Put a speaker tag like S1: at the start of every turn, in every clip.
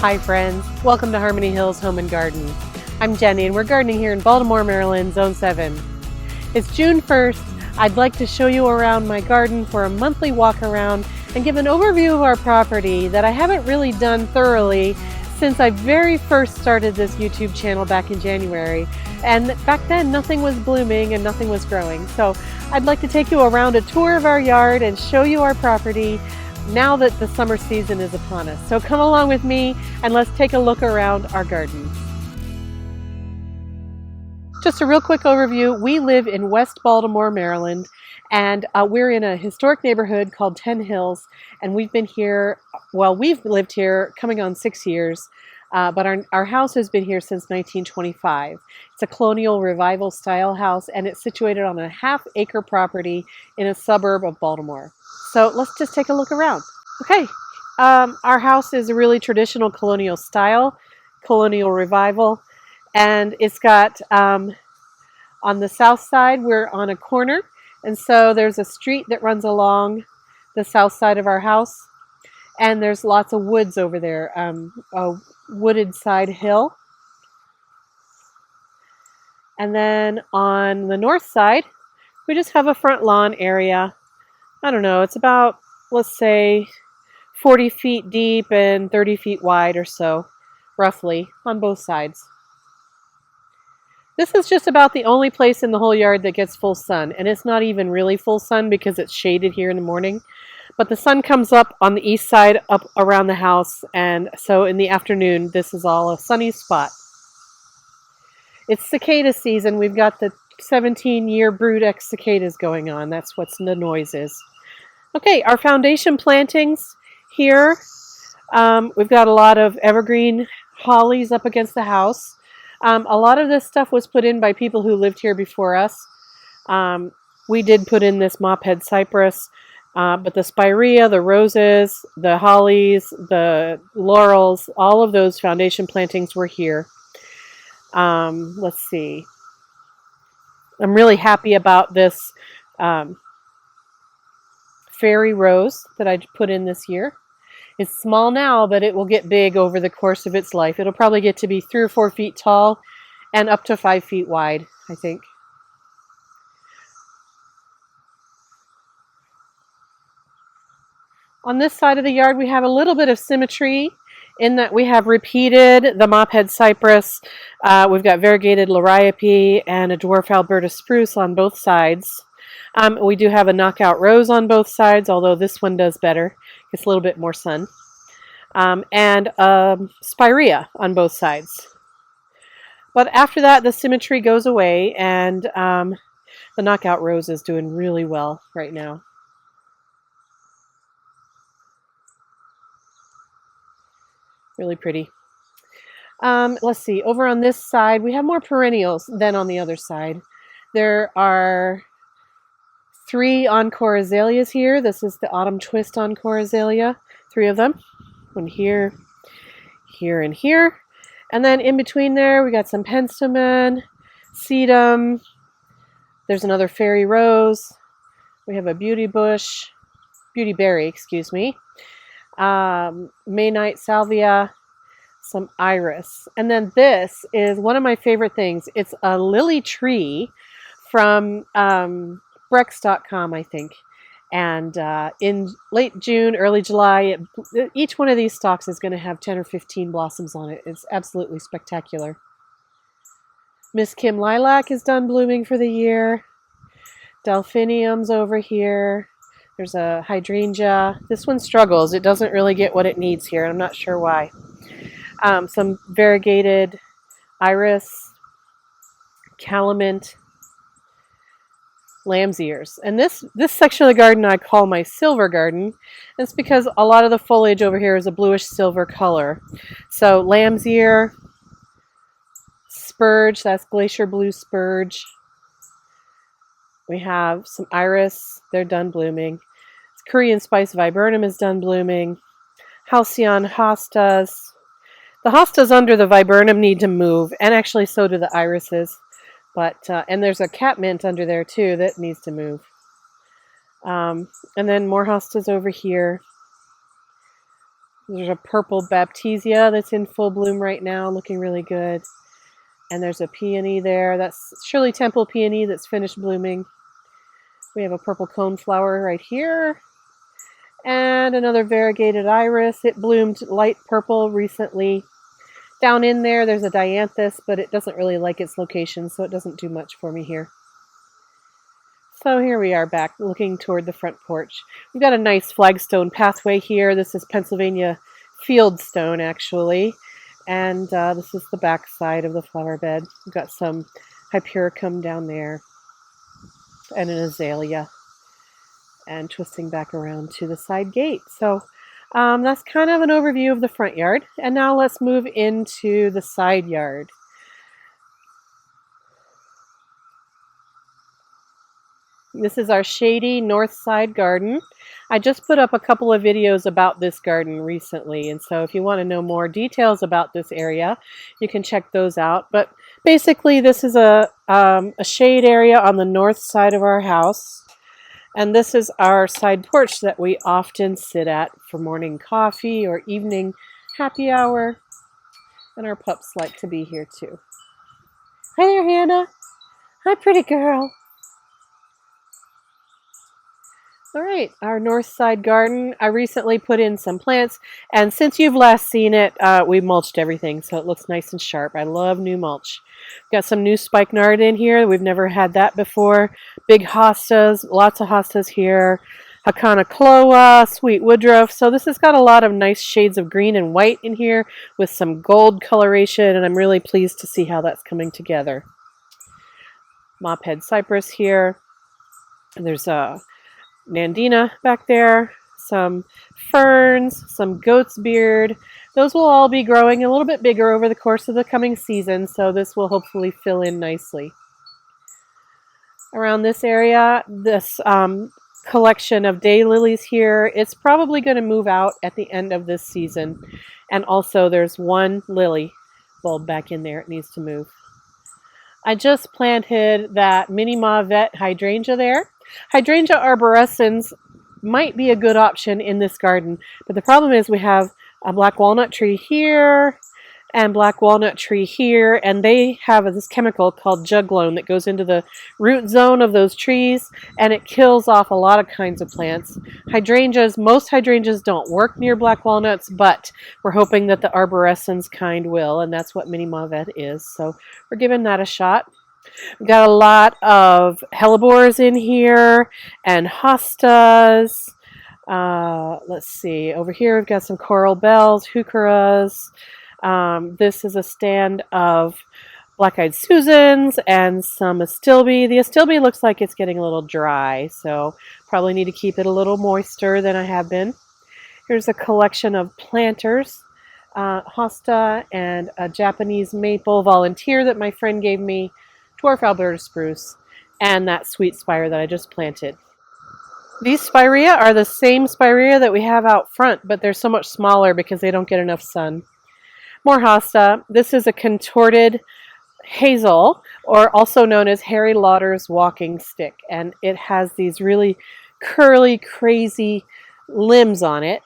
S1: Hi friends, welcome to Harmony Hills Home and Garden. I'm Jenny and we're gardening here in Baltimore, Maryland, Zone 7. It's June 1st. I'd like to show you around my garden for a monthly walk around and give an overview of our property that I haven't really done thoroughly since I very first started this YouTube channel back in January. And back then nothing was blooming and nothing was growing. So I'd like to take you around a tour of our yard and show you our property now that the summer season is upon us. So come along with me and let's take a look around our gardens. Just a real quick overview. We live in West Baltimore, Maryland, and we're in a historic neighborhood called 10 Hills, and we've been here, well, we've lived here coming on 6 years, but our house has been here since 1925. It's a colonial revival style house, and it's situated on a half-acre property in a suburb of Baltimore. So let's just take a look around. Okay, our house is a really traditional colonial style, colonial revival, and it's got, on the south side, we're on a corner, and so there's a street that runs along the south side of our house, and there's lots of woods over there, a wooded side hill. And then on the north side, we just have a front lawn area. I don't know, it's about, let's say, 40 feet deep and 30 feet wide or so, roughly, on both sides. This is just about the only place in the whole yard that gets full sun, and it's not even really full sun because it's shaded here in the morning. But the sun comes up on the east side up around the house, and so in the afternoon, this is all a sunny spot. It's cicada season. We've got the 17-year brood X cicadas going on. That's what the noise is. Okay, our foundation plantings here. We've got a lot of evergreen hollies up against the house. A lot of this stuff was put in by people who lived here before us. We did put in this mophead cypress, but the spirea, the roses, the hollies, the laurels, all of those foundation plantings were here. Let's see. I'm really happy about this fairy rose that I put in this year. It's small now, but it will get big over the course of its life. It'll probably get to be 3 or 4 feet tall and up to 5 feet wide, I think. On this side of the yard, we have a little bit of symmetry in that we have repeated the mophead cypress. We've got variegated liriope and a dwarf Alberta spruce on both sides. We do have a knockout rose on both sides, although this one does better. It's a little bit more sun. And spirea on both sides. But after that, the symmetry goes away, and the knockout rose is doing really well right now. Really pretty. Let's see, over on this side, we have more perennials than on the other side. There are 3 encore azaleas here. This is the autumn twist encore azalea, 3 of them. One here, here, and here. And then in between there, we got some penstemon, sedum. There's another fairy rose. We have a beauty berry, excuse me. Maynite salvia, some iris. And then this is one of my favorite things. It's a lily tree from Brex.com, I think. And in late June, early July, each one of these stalks is going to have 10 or 15 blossoms on it. It's absolutely spectacular. Miss Kim lilac is done blooming for the year. Delphinium's over here. There's a hydrangea. This one struggles. It doesn't really get what it needs here. I'm not sure why. Some variegated iris, calamint, lamb's ears. And this section of the garden I call my silver garden. It's because a lot of the foliage over here is a bluish silver color. So lamb's ear, spurge, that's glacier blue spurge. We have some iris, they're done blooming. Korean spice viburnum is done blooming. Halcyon hostas. The hostas under the viburnum need to move, and actually so do the irises. But and there's a catmint under there too that needs to move. And then more hostas over here. There's a purple baptisia that's in full bloom right now, looking really good. And there's a peony there. That's Shirley Temple peony that's finished blooming. We have a purple coneflower right here. And another variegated iris. It bloomed light purple recently. Down in there, there's a dianthus, but it doesn't really like its location, so it doesn't do much for me here. So here we are back looking toward the front porch. We've got a nice flagstone pathway here. This is Pennsylvania fieldstone, actually. And this is the back side of the flower bed. We've got some hypericum down there and an azalea. And twisting back around to the side gate. So that's kind of an overview of the front yard. And now let's move into the side yard. This is our shady north side garden. I just put up a couple of videos about this garden recently, and so if you want to know more details about this area, you can check those out. But basically, this is a shade area on the north side of our house, and this is our side porch that we often sit at for morning coffee or evening happy hour, and our pups like to be here too. Hi there, Hannah. Hi, pretty girl. All right, our north side garden. I recently put in some plants, and since you've last seen it, we mulched everything, so it looks nice and sharp. I love new mulch. Got some new spikenard in here. We've never had that before. Big hostas, lots of hostas here. Hakana cloa, sweet woodruff. So this has got a lot of nice shades of green and white in here with some gold coloration, and I'm really pleased to see how that's coming together. Mophead cypress here. There's a Nandina back there, some ferns, some goat's beard. Those will all be growing a little bit bigger over the course of the coming season, so this will hopefully fill in nicely. Around this area, this collection of daylilies here, it's probably going to move out at the end of this season. And also there's one lily bulb back in there. It needs to move. I just planted that mini mauvet hydrangea there. Hydrangea arborescens might be a good option in this garden, but the problem is we have a black walnut tree here and black walnut tree here, and they have this chemical called juglone that goes into the root zone of those trees, and it kills off a lot of kinds of plants. Hydrangeas, most hydrangeas don't work near black walnuts, but we're hoping that the arborescens kind will, and that's what mini mauvet is, so we're giving that a shot. We've got a lot of hellebores in here and hostas. Let's see, over here we've got some coral bells, heucheras. This is a stand of black-eyed Susans and some astilbe. The astilbe looks like it's getting a little dry, so probably need to keep it a little moister than I have been. Here's a collection of planters, hosta and a Japanese maple volunteer that my friend gave me, dwarf Alberta spruce, and that sweet spire that I just planted. These spirea are the same spirea that we have out front, but they're so much smaller because they don't get enough sun. More hosta. This is a contorted hazel, or also known as Harry Lauder's walking stick, and it has these really curly, crazy limbs on it.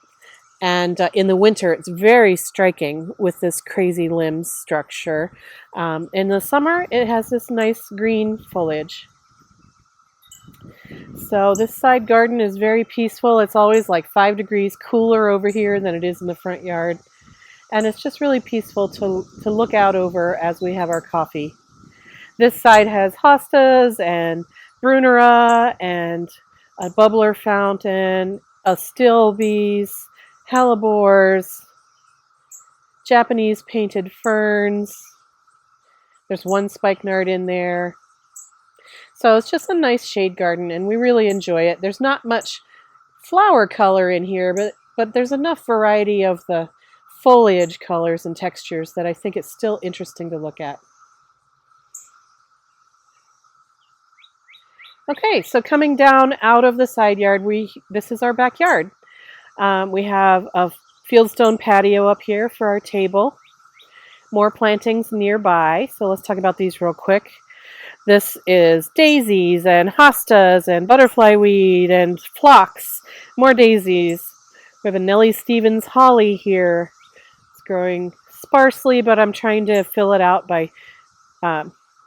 S1: And in the winter, it's very striking with this crazy limb structure. In the summer, it has this nice green foliage. So this side garden is very peaceful. It's always like 5 degrees cooler over here than it is in the front yard. And it's just really peaceful to look out over as we have our coffee. This side has hostas and brunera and a bubbler fountain, astilbes, hellebores, Japanese painted ferns. There's one spikenard in there. So it's just a nice shade garden, and we really enjoy it. There's not much flower color in here, but there's enough variety of the foliage colors and textures that I think it's still interesting to look at. Okay, so coming down out of the side yard, this is our backyard. We have a fieldstone patio up here for our table. More plantings nearby, so let's talk about these real quick. This is daisies and hostas and butterfly weed and phlox, more daisies, We have a Nellie Stevens holly here. It's growing sparsely, but I'm trying to fill it out by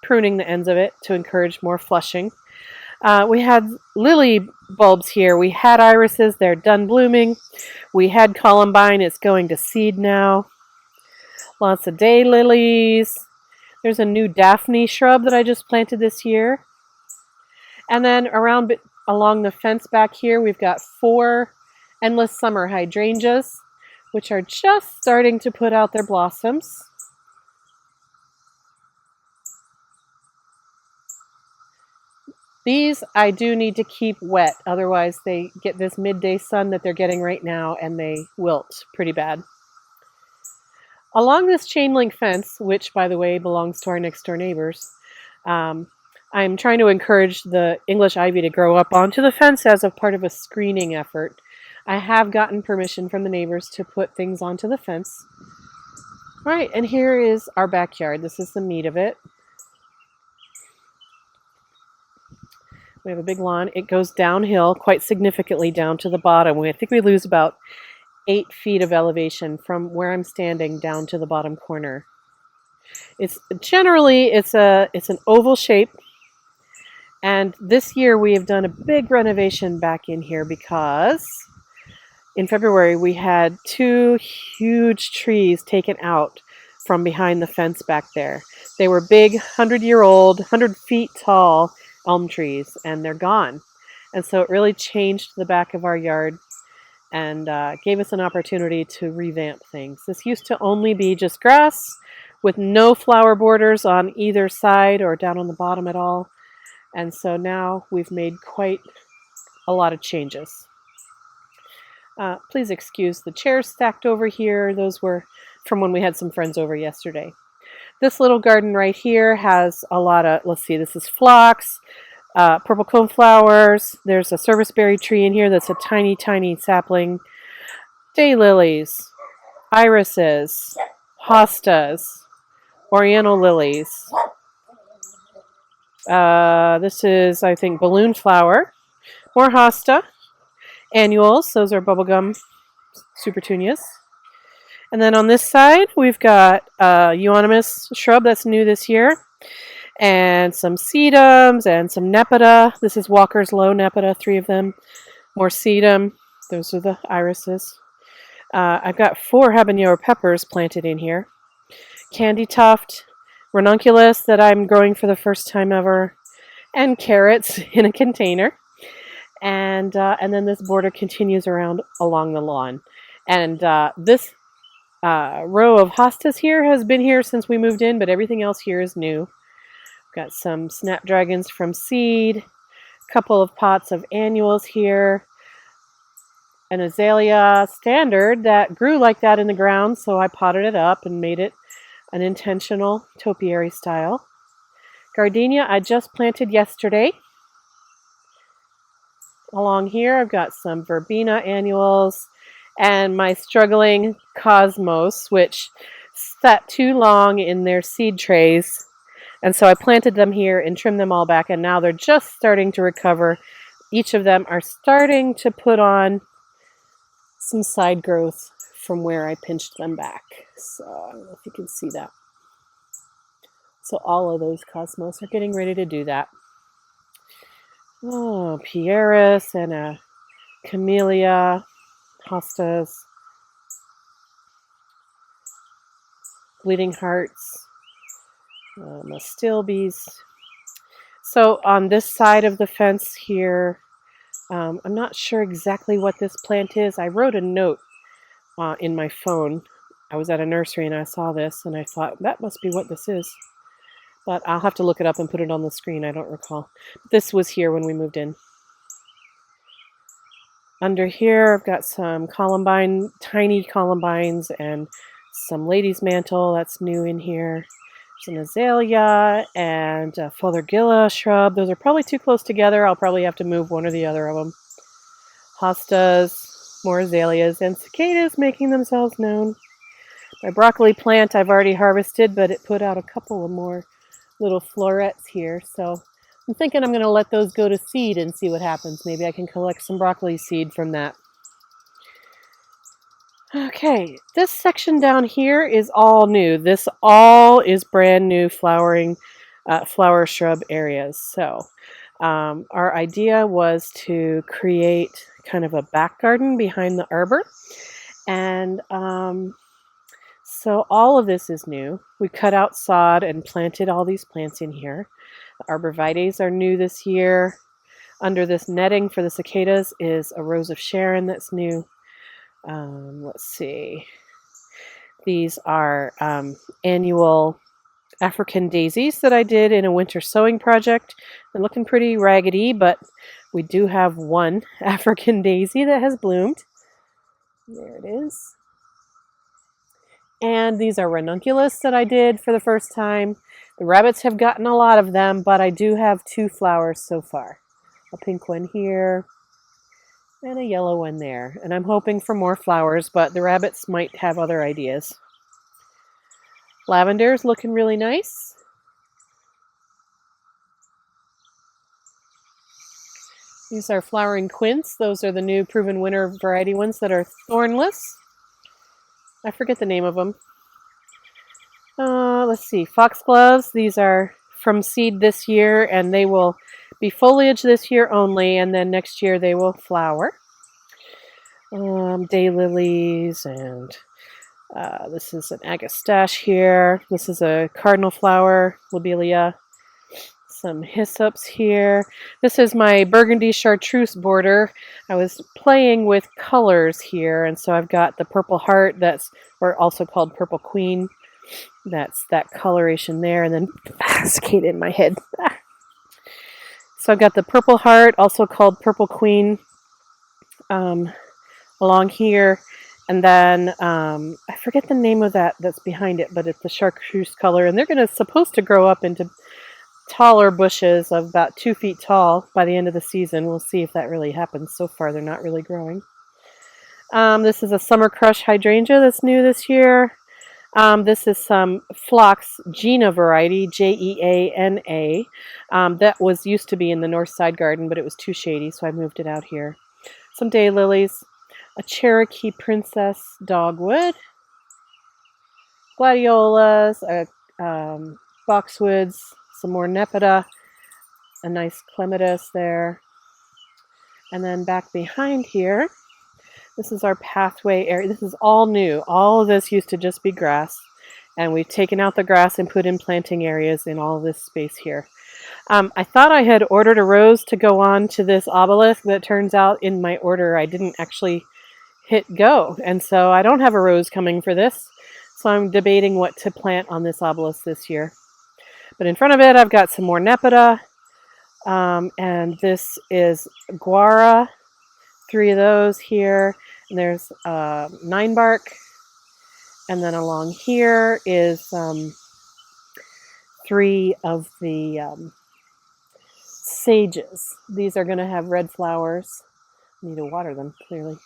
S1: pruning the ends of it to encourage more flushing. We had lily bulbs here. We had irises. They're done blooming. We had columbine. It's going to seed now. Lots of daylilies. There's a new Daphne shrub that I just planted this year. And then along the fence back here, we've got 4 endless summer hydrangeas, which are just starting to put out their blossoms. These I do need to keep wet, otherwise they get this midday sun that they're getting right now and they wilt pretty bad. Along this chain link fence, which by the way belongs to our next door neighbors, I'm trying to encourage the English ivy to grow up onto the fence as a part of a screening effort. I have gotten permission from the neighbors to put things onto the fence. All right, and here is our backyard. This is the meat of it. We have a big lawn. It goes downhill quite significantly down to the bottom. I think we lose about 8 feet of elevation from where I'm standing down to the bottom corner. It's an oval shape, and this year we have done a big renovation back in here because in February we had 2 huge trees taken out from behind the fence back there. They were big, 100-year-old, 100 feet tall elm trees, and they're gone. And so it really changed the back of our yard and gave us an opportunity to revamp things. This used to only be just grass with no flower borders on either side or down on the bottom at all. And so now we've made quite a lot of changes. Please excuse the chairs stacked over here. Those were from when we had some friends over yesterday. This little garden right here has a lot of, let's see, this is phlox, purple coneflowers. There's a serviceberry tree in here that's a tiny, tiny sapling. Daylilies, irises, hostas, oriental lilies. This is, I think, balloon flower. More hosta. Annuals, those are bubblegum supertunias. And then on this side, we've got a euonymus shrub that's new this year, and some sedums and some nepeta. This is Walker's Low nepeta, 3 of them. More sedum. Those are the irises. I've got 4 habanero peppers planted in here. Candy tuft, ranunculus that I'm growing for the first time ever, and carrots in a container. And then this border continues around along the lawn. And this row of hostas here has been here since we moved in, but everything else here is new. Got some snapdragons from seed, a couple of pots of annuals here, an azalea standard that grew like that in the ground, so I potted it up and made it an intentional topiary style. Gardenia I just planted yesterday. Along here I've got some verbena annuals and my struggling cosmos, which sat too long in their seed trays. And so I planted them here and trimmed them all back, and now they're just starting to recover. Each of them are starting to put on some side growth from where I pinched them back. So I don't know if you can see that. So all of those cosmos are getting ready to do that. Oh, Pieris and a camellia, hostas, bleeding hearts, astilbes. So on this side of the fence here, I'm not sure exactly what this plant is. I wrote a note in my phone. I was at a nursery and I saw this and I thought that must be what this is. But I'll have to look it up and put it on the screen. I don't recall. This was here when we moved in. Under here, I've got some columbine, tiny columbines, and some lady's mantle. That's new in here. There's an azalea and a fothergilla shrub. Those are probably too close together. I'll probably have to move one or the other of them. Hostas, more azaleas, and cicadas making themselves known. My broccoli plant I've already harvested, but it put out a couple of more little florets here, so I'm thinking I'm going to let those go to seed and see what happens. Maybe I can collect some broccoli seed from that. Okay, this section down here is all new. This all is brand new flowering, flower shrub areas. So our idea was to create kind of a back garden behind the arbor. And so all of this is new. We cut out sod and planted all these plants in here. The arborvitaes are new this year. Under this netting for the cicadas is a rose of Sharon that's new. Let's see. These are annual African daisies that I did in a winter sewing project. They're looking pretty raggedy, but we do have one African daisy that has bloomed. There it is. And these are ranunculus that I did for the first time. The rabbits have gotten a lot of them, but I do have 2 flowers so far. A pink one here and a yellow one there. And I'm hoping for more flowers, but the rabbits might have other ideas. Lavender is looking really nice. These are flowering quince. Those are the new proven winter variety ones that are thornless. I forget the name of them. Let's see, foxgloves. These are from seed this year, and they will be foliage this year only, and then next year they will flower. Daylilies, and this is an agastache here. This is a cardinal flower, lobelia. Some hyssops here. This is my burgundy chartreuse border. I was playing with colors here, and so I've got the purple heart, or also called purple queen. That's that coloration there, and then cicada in my head. So I've got the purple heart, also called purple queen, along here, and then I forget the name of that's behind it, but it's the chartreuse color, and they're supposed to grow up into taller bushes of about 2 feet tall by the end of the season. We'll see if that really happens. So far, they're not really growing. This is a Summer Crush hydrangea that's new this year. This is some phlox Gina variety, Jeana. That used to be in the north side garden, but it was too shady, so I moved it out here. Some daylilies, a Cherokee Princess dogwood, gladiolas, boxwoods, some more nepeta, a nice clematis there. And then back behind here, this is our pathway area. This is all new. All of this used to just be grass, and we've taken out the grass and put in planting areas in all of this space here. I thought I had ordered a rose to go on to this obelisk, but it turns out in my order I didn't actually hit go, and so I don't have a rose coming for this. So I'm debating what to plant on this obelisk this year. But in front of it, I've got some more nepeta, and this is guara, 3 of those here, and there's 9 bark, and then along here is 3 of the sages. These are going to have red flowers. I need to water them, clearly.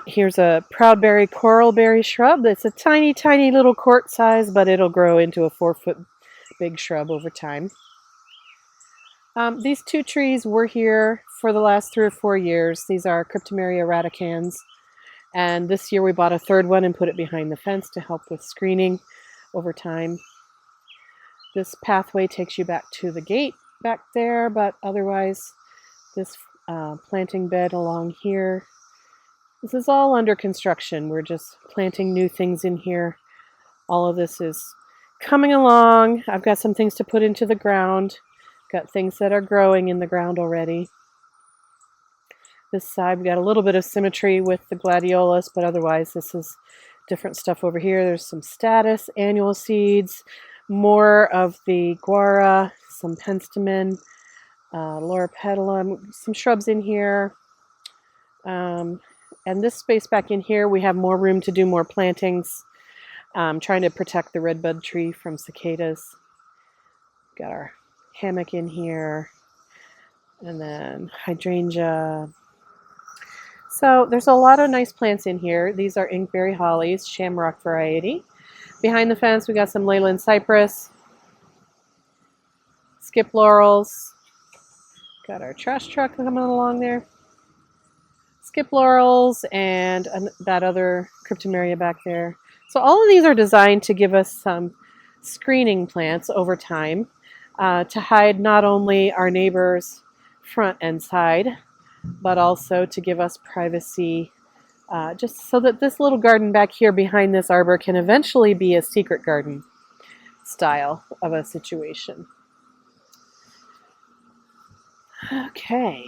S1: Here's a proudberry coralberry shrub. It's a tiny, tiny little quart size, but it'll grow into a 4-foot big shrub over time. These 2 trees were here for the last 3 or 4 years. These are Cryptomeria radicans, and this year we bought a 3rd one and put it behind the fence to help with screening over time. This pathway takes you back to the gate back there, but otherwise this planting bed along here, this is all under construction. We're just planting new things in here. All of this is coming along. I've got some things to put into the ground. Got things that are growing in the ground already. This side, we got a little bit of symmetry with the gladiolas, but otherwise this is different stuff over here. There's some status, annual seeds, more of the guara, some penstemon, loropetalum, some shrubs in here. And this space back in here, we have more room to do more plantings. Trying to protect the redbud tree from cicadas. Got our hammock in here, and then hydrangea. So there's a lot of nice plants in here. These are inkberry hollies, shamrock variety. Behind the fence, we got some Leyland cypress, skip laurels. Got our trash truck coming along there. skip laurels and that other cryptomeria back there. So all of these are designed to give us some screening plants over time to hide not only our neighbor's front and side, but also to give us privacy, just so that this little garden back here behind this arbor can eventually be a secret garden style of a situation. Okay,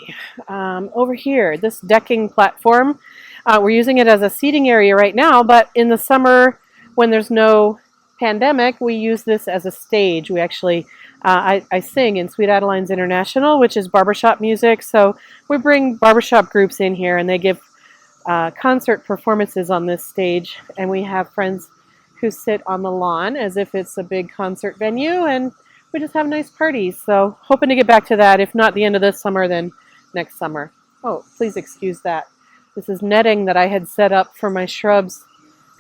S1: over here, this decking platform, we're using it as a seating area right now, but in the summer when there's no pandemic, we use this as a stage. We actually, I sing in Sweet Adeline's International, which is barbershop music, so we bring barbershop groups in here and they give concert performances on this stage, and we have friends who sit on the lawn as if it's a big concert venue, and we just have nice parties. So hoping to get back to that, if not the end of this summer, then next summer. Oh, please excuse that. This is netting that I had set up for my shrubs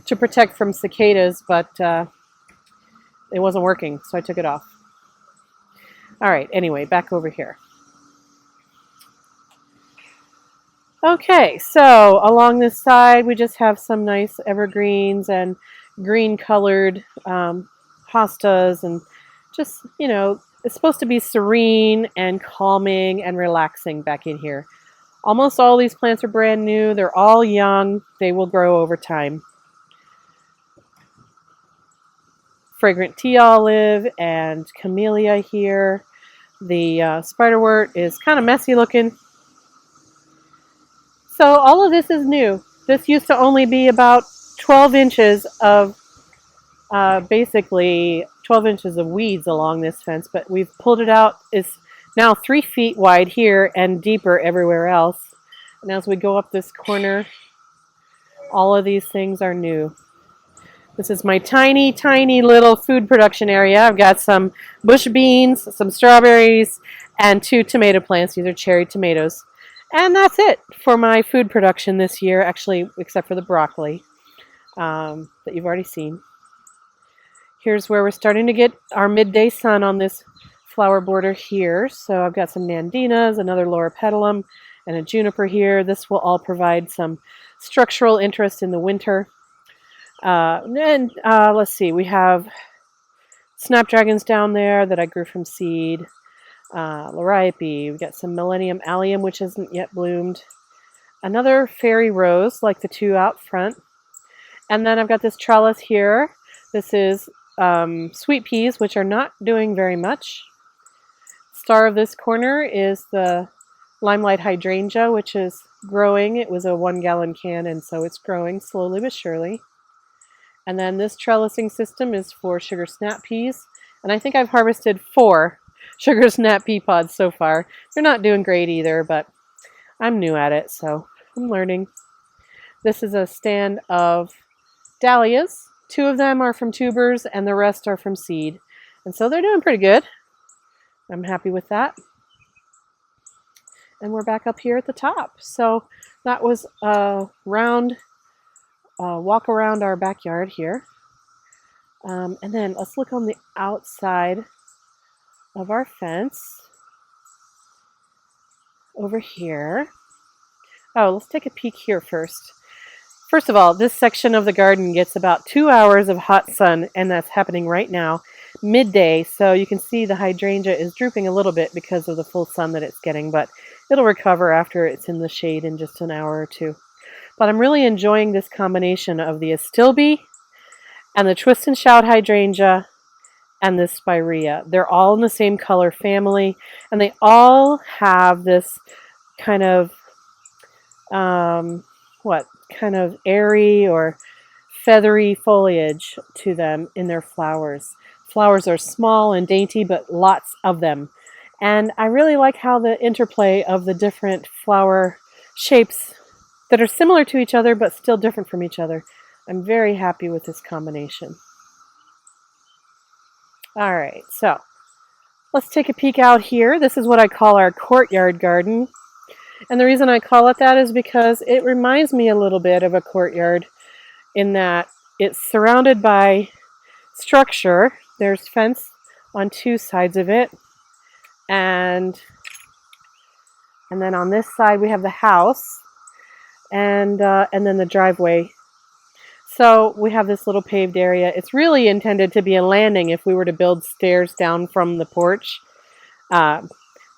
S1: to protect from cicadas, but it wasn't working, so I took it off. All right, anyway, back over here. Okay, so along this side, we just have some nice evergreens and green colored hostas, and just, you know, it's supposed to be serene and calming and relaxing back in here. Almost all these plants are brand new. They're all young. They will grow over time. Fragrant tea olive and camellia here. The spiderwort is kind of messy looking. So all of this is new. This used to only be about 12 inches of basically 12 inches of weeds along this fence, but we've pulled it out. It's now 3 feet wide here and deeper everywhere else. And as we go up this corner, all of these things are new. This is my tiny, tiny little food production area. I've got some bush beans, some strawberries, and 2 tomato plants. These are cherry tomatoes. And that's it for my food production this year, actually, except for the broccoli that you've already seen. Here's where we're starting to get our midday sun on this flower border here. So I've got some nandinas, another loropetalum, and a juniper here. This will all provide some structural interest in the winter. Let's see, we have snapdragons down there that I grew from seed. Liriope, we've got some Millennium Allium, which isn't yet bloomed. Another fairy rose, like the 2 out front. And then I've got this trellis here. This is sweet peas, which are not doing very much. Star of this corner is the limelight hydrangea, which is growing. It was a 1-gallon can, and so it's growing slowly but surely. And then this trellising system is for sugar snap peas, and I think I've harvested 4 sugar snap pea pods so far. They're not doing great either, but I'm new at it, so I'm learning. This is a stand of dahlias. 2 of them are from tubers and the rest are from seed. And so they're doing pretty good. I'm happy with that. And we're back up here at the top. So that was a round walk around our backyard here. And then let's look on the outside of our fence over here. Oh, let's take a peek here first. First of all, this section of the garden gets about 2 hours of hot sun, and that's happening right now, midday. So you can see the hydrangea is drooping a little bit because of the full sun that it's getting, but it'll recover after it's in the shade in just an hour or 2. But I'm really enjoying this combination of the astilbe and the twist and shout hydrangea and this spirea. They're all in the same color family, and they all have this kind of kind of airy or feathery foliage to them in their flowers. Flowers are small and dainty, but lots of them. And I really like how the interplay of the different flower shapes that are similar to each other but still different from each other. I'm very happy with this combination. All right, so let's take a peek out here. This is what I call our courtyard garden. And the reason I call it that is because it reminds me a little bit of a courtyard in that it's surrounded by structure. There's fence on 2 sides of it. And then on this side we have the house. and then the driveway. So we have this little paved area. It's really intended to be a landing if we were to build stairs down from the porch. Uh,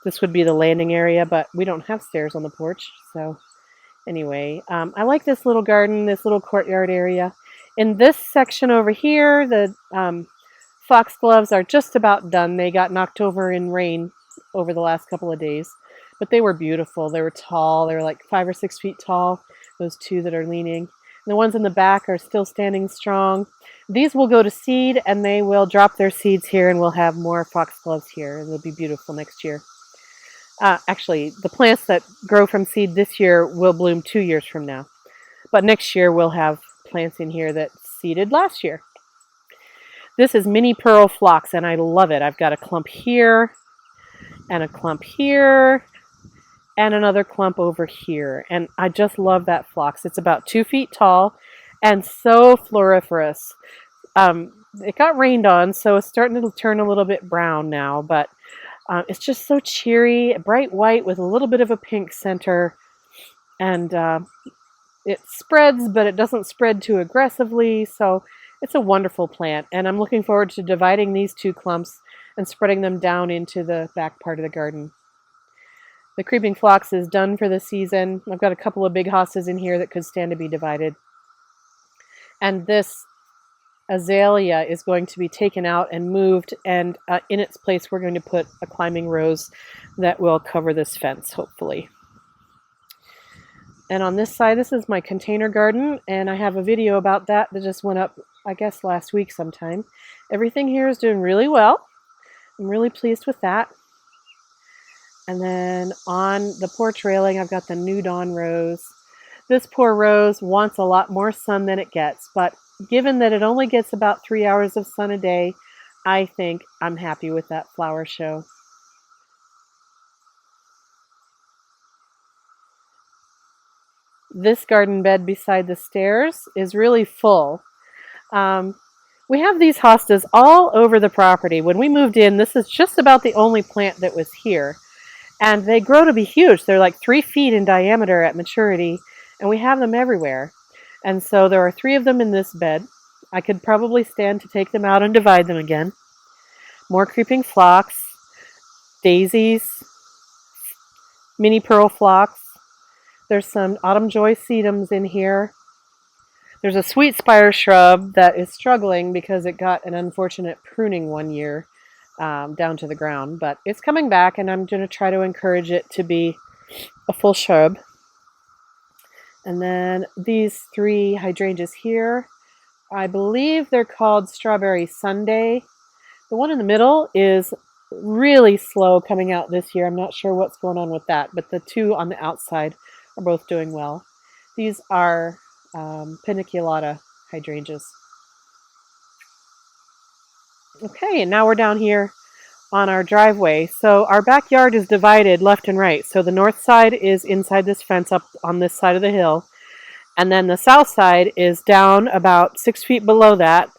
S1: this would be the landing area, but we don't have stairs on the porch. So anyway, I like this little garden, this little courtyard area. In this section over here, the foxgloves are just about done. They got knocked over in rain over the last couple of days, but they were beautiful. They were tall. They were like 5 or 6 feet tall, those two that are leaning. And the ones in the back are still standing strong. These will go to seed, and they will drop their seeds here, and we'll have more foxgloves here. It'll be beautiful next year. Actually, the plants that grow from seed this year will bloom 2 years from now. But next year, we'll have plants in here that seeded last year. This is mini pearl phlox, and I love it. I've got a clump here, and a clump here, and another clump over here. And I just love that phlox. It's about 2 feet tall and so floriferous. It got rained on, so it's starting to turn a little bit brown now, but it's just so cheery, bright white with a little bit of a pink center. And it spreads, but it doesn't spread too aggressively, so it's a wonderful plant. And I'm looking forward to dividing these 2 clumps and spreading them down into the back part of the garden. The creeping phlox is done for the season. I've got a couple of big hostas in here that could stand to be divided. And this azalea is going to be taken out and moved, and in its place we're going to put a climbing rose that will cover this fence, hopefully. And on this side, this is my container garden, and I have a video about that just went up, I guess, last week sometime. Everything here is doing really well. I'm really pleased with that. And then on the porch railing, I've got the New Dawn rose. This poor rose wants a lot more sun than it gets, but given that it only gets about 3 hours of sun a day, I think I'm happy with that flower show. This garden bed beside the stairs is really full. We have these hostas all over the property. When we moved in, this is just about the only plant that was here. And they grow to be huge. They're like 3 feet in diameter at maturity, and we have them everywhere. And so there are 3 of them in this bed. I could probably stand to take them out and divide them again. More creeping phlox, daisies, mini pearl phlox. There's some autumn joy sedums in here. There's a sweet spire shrub that is struggling because it got an unfortunate pruning one year down to the ground, but it's coming back, and I'm going to try to encourage it to be a full shrub. And then these 3 hydrangeas here, I believe they're called Strawberry Sundae. The one in the middle is really slow coming out this year. I'm not sure what's going on with that, but the 2 on the outside are both doing well. These are paniculata hydrangeas. Okay, and now we're down here on our driveway. So our backyard is divided left and right. So the north side is inside this fence up on this side of the hill. And then the south side is down about 6 feet below that.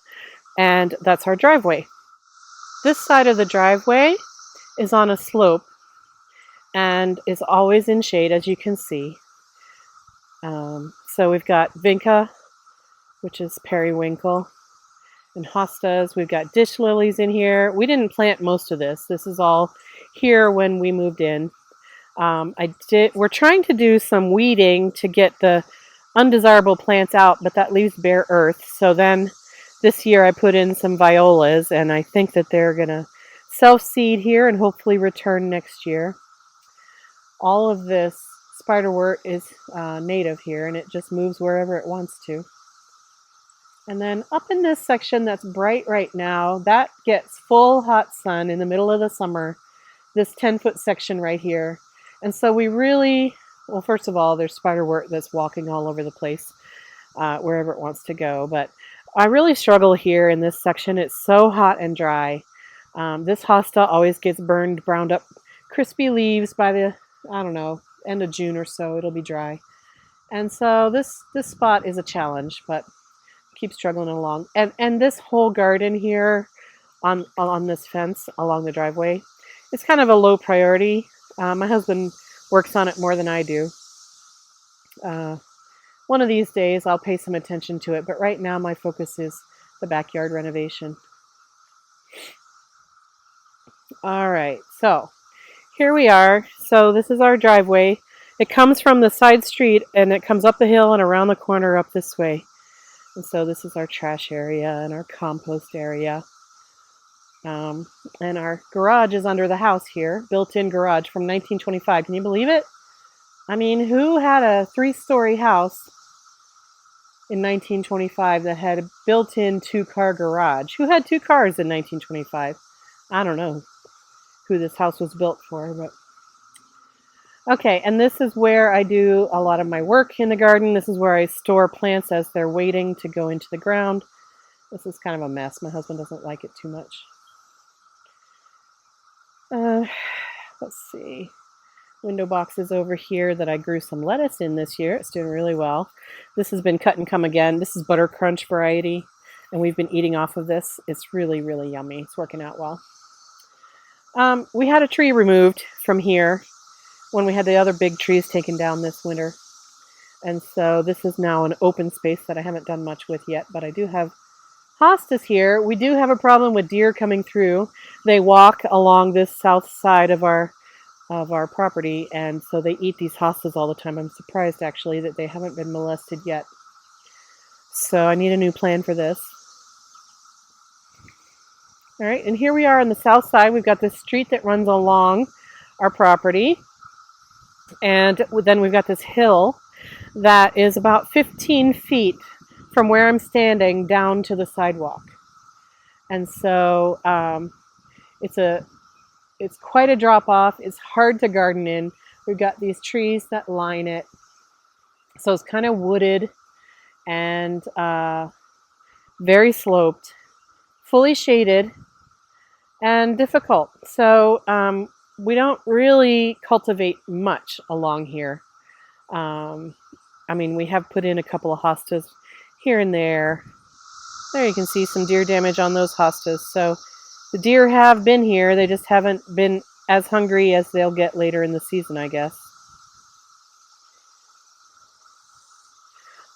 S1: And that's our driveway. This side of the driveway is on a slope and is always in shade, as you can see. So we've got vinca, which is periwinkle, and hostas. We've got dish lilies in here. We didn't plant most of this. This is all here when we moved in. We're trying to do some weeding to get the undesirable plants out, but that leaves bare earth. So then this year I put in some violas, and I think that they're going to self-seed here and hopefully return next year. All of this spiderwort is native here, and it just moves wherever it wants to. And then up in this section that's bright right now, that gets full hot sun in the middle of the summer, this 10-foot section right here. And so we really, well, first of all, there's spiderwort that's walking all over the place, wherever it wants to go. But I really struggle here in this section. It's so hot and dry. This hosta always gets browned up, crispy leaves by the, I don't know, end of June or so. It'll be dry. And so this spot is a challenge, but keep struggling along. And this whole garden here on this fence along the driveway, it's kind of a low priority. My husband works on it more than I do. One of these days I'll pay some attention to it, but right now my focus is the backyard renovation. All right, so here we are. So this is our driveway. It comes from the side street and it comes up the hill and around the corner up this way. And so this is our trash area and our compost area. And our garage is under the house here, built-in garage from 1925. Can you believe it? I mean, who had a 3-story house in 1925 that had a built-in 2-car garage? Who had 2 cars in 1925? I don't know who this house was built for, but okay. And this is where I do a lot of my work in the garden. This is where I store plants as they're waiting to go into the ground. This is kind of a mess. My husband doesn't like it too much. Let's see. Window boxes over here that I grew some lettuce in this year. It's doing really well. This has been cut and come again. This is butter crunch variety, and we've been eating off of this. It's really, really yummy. It's working out well. We had a tree removed from here when we had the other big trees taken down this winter. And so this is now an open space that I haven't done much with yet, but I do have hostas here. We do have a problem with deer coming through. They walk along this south side of our property, and so they eat these hostas all the time. I'm surprised actually that they haven't been molested yet. So I need a new plan for this. All right, and here we are on the south side. We've got this street that runs along our property, and then we've got this hill that is about 15 feet from where I'm standing down to the sidewalk. And so it's quite a drop off. It's hard to garden in. We've got these trees that line it. So it's kind of wooded and very sloped, fully shaded, and difficult. So we don't really cultivate much along here. I mean, we have put in a couple of hostas here and there. There you can see some deer damage on those hostas. So the deer have been here. They just haven't been as hungry as they'll get later in the season, I guess.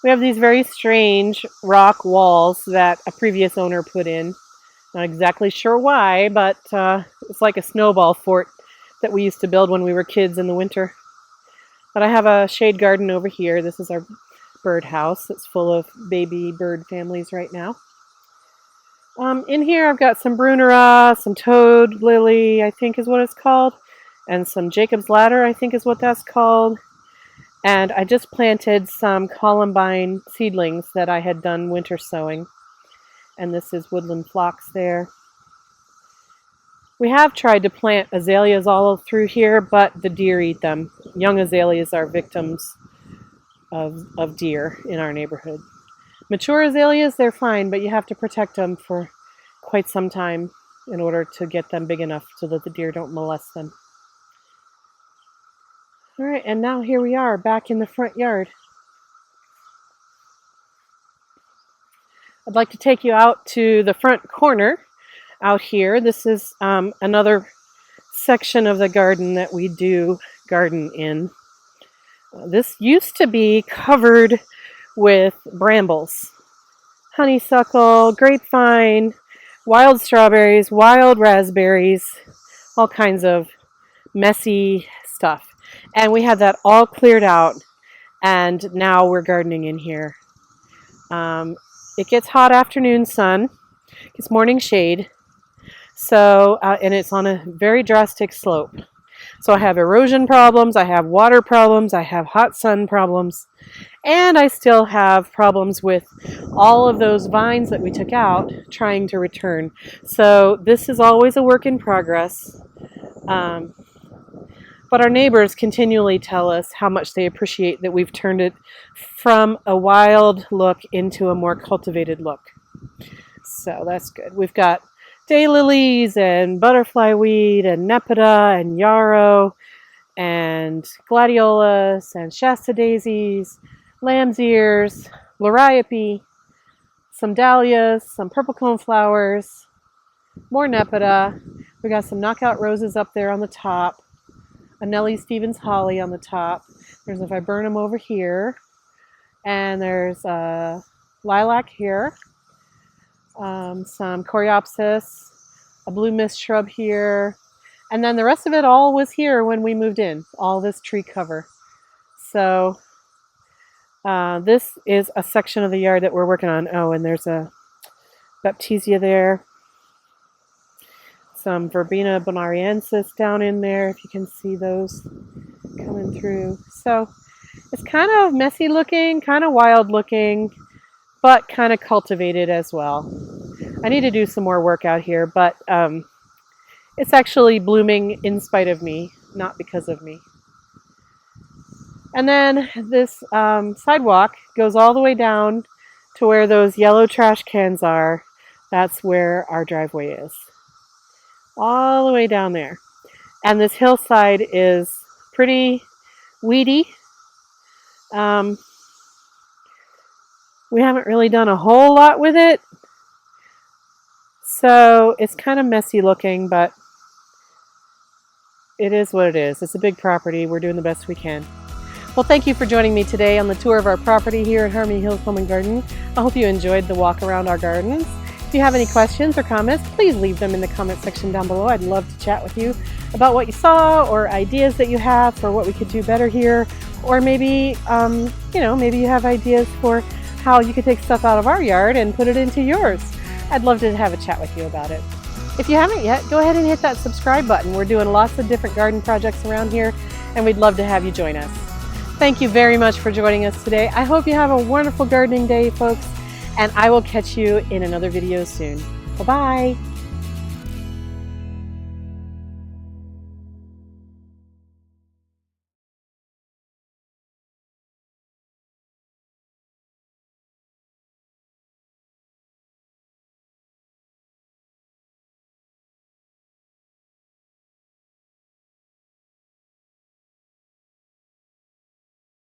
S1: We have these very strange rock walls that a previous owner put in. Not exactly sure why, but it's like a snowball fort that we used to build when we were kids in the winter. But I have a shade garden over here. This is our bird house. It's full of baby bird families right now. In here I've got some Brunera, some toad lily, I think is what it's called, and some Jacob's ladder, I think is what that's called. And I just planted some columbine seedlings that I had done winter sowing. And this is woodland phlox there. We have tried to plant azaleas all through here, but the deer eat them. Young azaleas are victims of deer in our neighborhood. Mature azaleas, they're fine, but you have to protect them for quite some time in order to get them big enough so that the deer don't molest them. All right, and now here we are back in the front yard. I'd like to take you out to the front corner out here. This is another section of the garden that we do garden in. This used to be covered with brambles, honeysuckle, grapevine, wild strawberries, wild raspberries, all kinds of messy stuff. And we had that all cleared out, and now we're gardening in here. It gets hot afternoon sun, it's morning shade, so and it's on a very drastic slope. So I have erosion problems, I have water problems, I have hot sun problems, and I still have problems with all of those vines that we took out trying to return. So this is always a work in progress. But our neighbors continually tell us how much they appreciate that we've turned it from a wild look into a more cultivated look. So that's good. We've got daylilies and butterfly weed and nepeta and yarrow and gladiolus and shasta daisies, lamb's ears, liriope, some dahlias, some purple cone flowers, more nepeta. We got some knockout roses up there on the top, a Nellie Stevens holly on the top. There's a viburnum over here, And there's lilac here, some coreopsis, a blue mist shrub here, and then the rest of it all was here when we moved in, all this tree cover. So this is a section of the yard that we're working on. Oh, and there's a baptisia there, some verbena bonariensis down in there, if you can see those coming through. So it's kind of messy looking, kind of wild looking, but kind of cultivated as well. I need to do some more work out here, but it's actually blooming in spite of me, not because of me. And then this sidewalk goes all the way down to where those yellow trash cans are. That's where our driveway is. All the way down there. And this hillside is pretty weedy. We haven't really done a whole lot with it. So it's kind of messy looking, but it is what it is. It's a big property. We're doing the best we can. Well, thank you for joining me today on the tour of our property here at Harmony Hills Home and Garden. I hope you enjoyed the walk around our gardens. If you have any questions or comments, please leave them in the comment section down below. I'd love to chat with you about what you saw or ideas that you have for what we could do better here. Or maybe, maybe you have ideas for how you could take stuff out of our yard and put it into yours. I'd love to have a chat with you about it. If you haven't yet, go ahead and hit that subscribe button. We're doing lots of different garden projects around here, and we'd love to have you join us. Thank you very much for joining us today. I hope you have a wonderful gardening day, folks, and I will catch you in another video soon. Bye-bye.